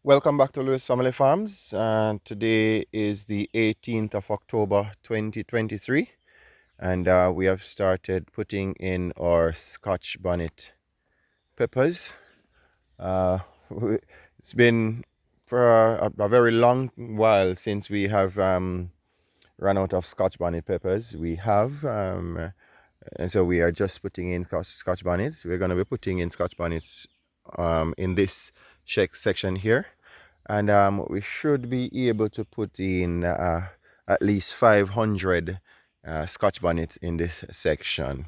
Welcome back to Lewis Family Farms. Today is the 18th of October 2023, and we have started putting in our Scotch Bonnet peppers. Uh, it's been for a very long while since we have run out of Scotch Bonnet peppers. And so we are just putting in Scotch Bonnets. We're going to be putting in Scotch Bonnets in this section here. And we should be able to put in at least 500 Scotch bonnets in this section.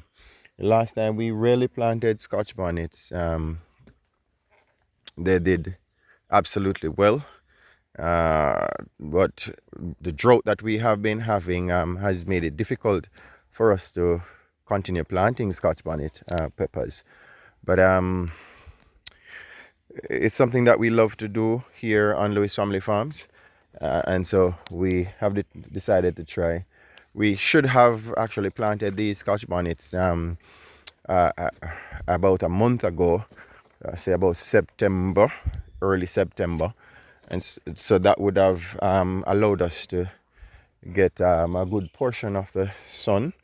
Last time we really planted Scotch bonnets, they did absolutely well. But the drought that we have been having has made it difficult for us to continue planting Scotch bonnet peppers. But it's something that we love to do here on Lewis Family Farms. And so we have decided to try. We should have actually planted these Scotch bonnets about a month ago, say about September, early September. And so that would have allowed us to get a good portion of the sun.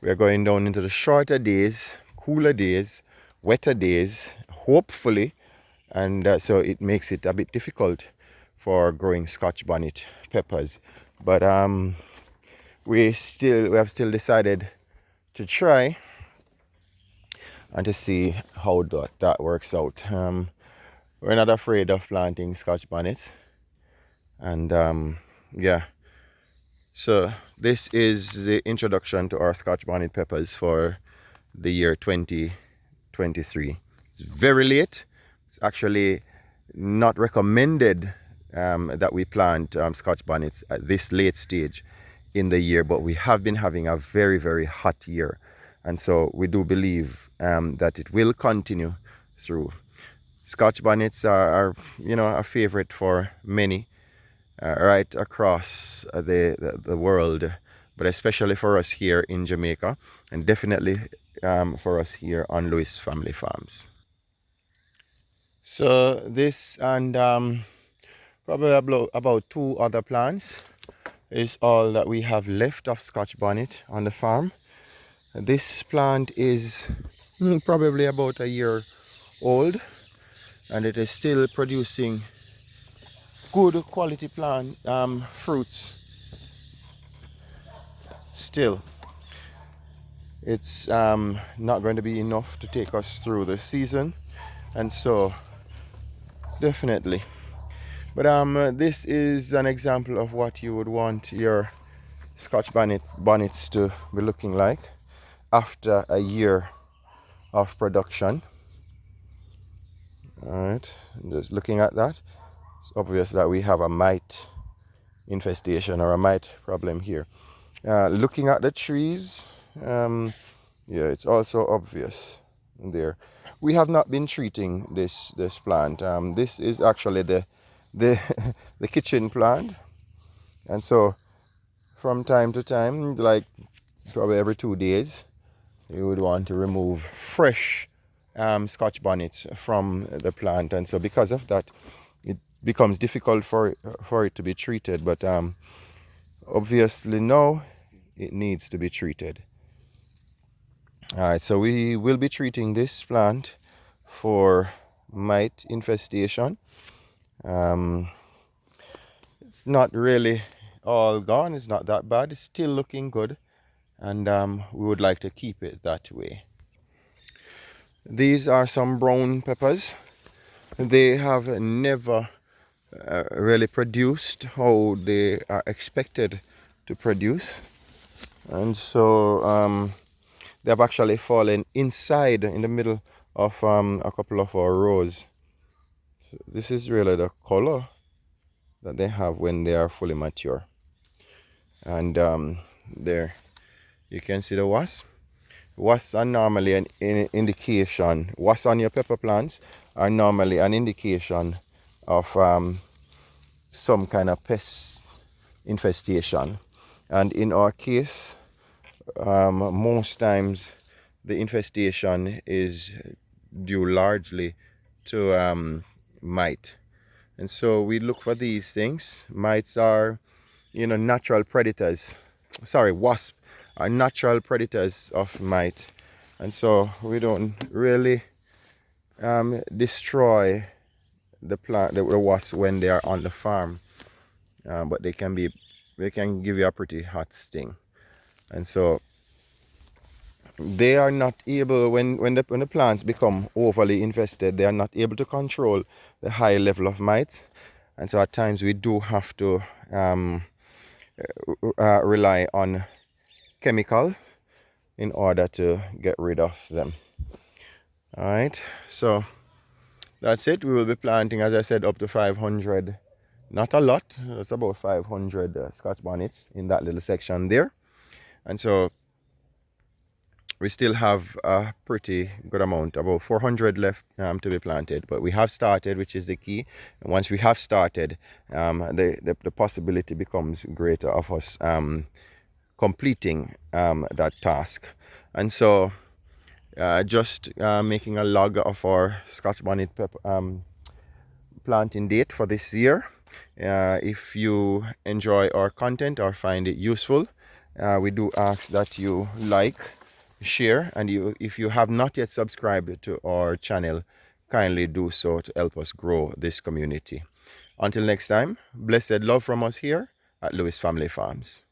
We are going down into the shorter days, cooler days, wetter days, hopefully. And so it makes it a bit difficult for growing Scotch bonnet peppers. But we have still decided to try and to see how that works out. We're not afraid of planting Scotch bonnets. And yeah, so this is the introduction to our Scotch bonnet peppers for the year 2023. It's very late. It's actually not recommended that we plant Scotch bonnets at this late stage in the year, but we have been having a very, very hot year. And so we do believe that it will continue through. Scotch bonnets are a favorite for many right across the world, but especially for us here in Jamaica, and definitely for us here on Lewis Family Farms. So this and probably about two other plants is all that we have left of Scotch bonnet on the farm. This plant is probably about a year old, and it is still producing good quality plant fruits. Still, it's not going to be enough to take us through the season, and so definitely. But this is an example of what you would want your Scotch bonnets to be looking like after a year of production. All right, just looking at that, it's obvious that we have a mite infestation or a mite problem here. Looking at the trees, yeah, it's also obvious there. We have not been treating this plant. This is actually the the kitchen plant, and so from time to time, like probably every 2 days, you would want to remove fresh Scotch bonnets from the plant, and so because of that, it becomes difficult for it to be treated. But obviously now it needs to be treated. All right, so we will be treating this plant for mite infestation. It's not really all gone. It's not that bad. It's still looking good, and we would like to keep it that way. These are some brown peppers. They have never really produced how they are expected to produce, and so they have actually fallen inside in the middle of a couple of our rows. So this is really the color that they have when they are fully mature. And there you can see the wasp. Wasps are normally an indication. Wasps on your pepper plants are normally an indication of some kind of pest infestation. And in our case, most times the infestation is due largely to mite. And so we look for these things. Mites are, natural predators. Sorry, wasp are natural predators of mite. And so we don't really destroy the plant, the wasps when they are on the farm. But they can give you a pretty hot sting. And so they are not able, when the plants become overly infested, they are not able to control the high level of mites. And so at times we do have to rely on chemicals in order to get rid of them. All right, so that's it. We will be planting, as I said, up to 500, not a lot, it's about 500 Scotch bonnets in that little section there. And so we still have a pretty good amount, about 400 left to be planted. But we have started, which is the key. And once we have started, the possibility becomes greater of us completing that task. And so just making a log of our Scotch bonnet planting date for this year. If you enjoy our content or find it useful, we do ask that you like, share, and if you have not yet subscribed to our channel, kindly do so to help us grow this community. Until next time, blessed love from us here at Lewis Family Farms.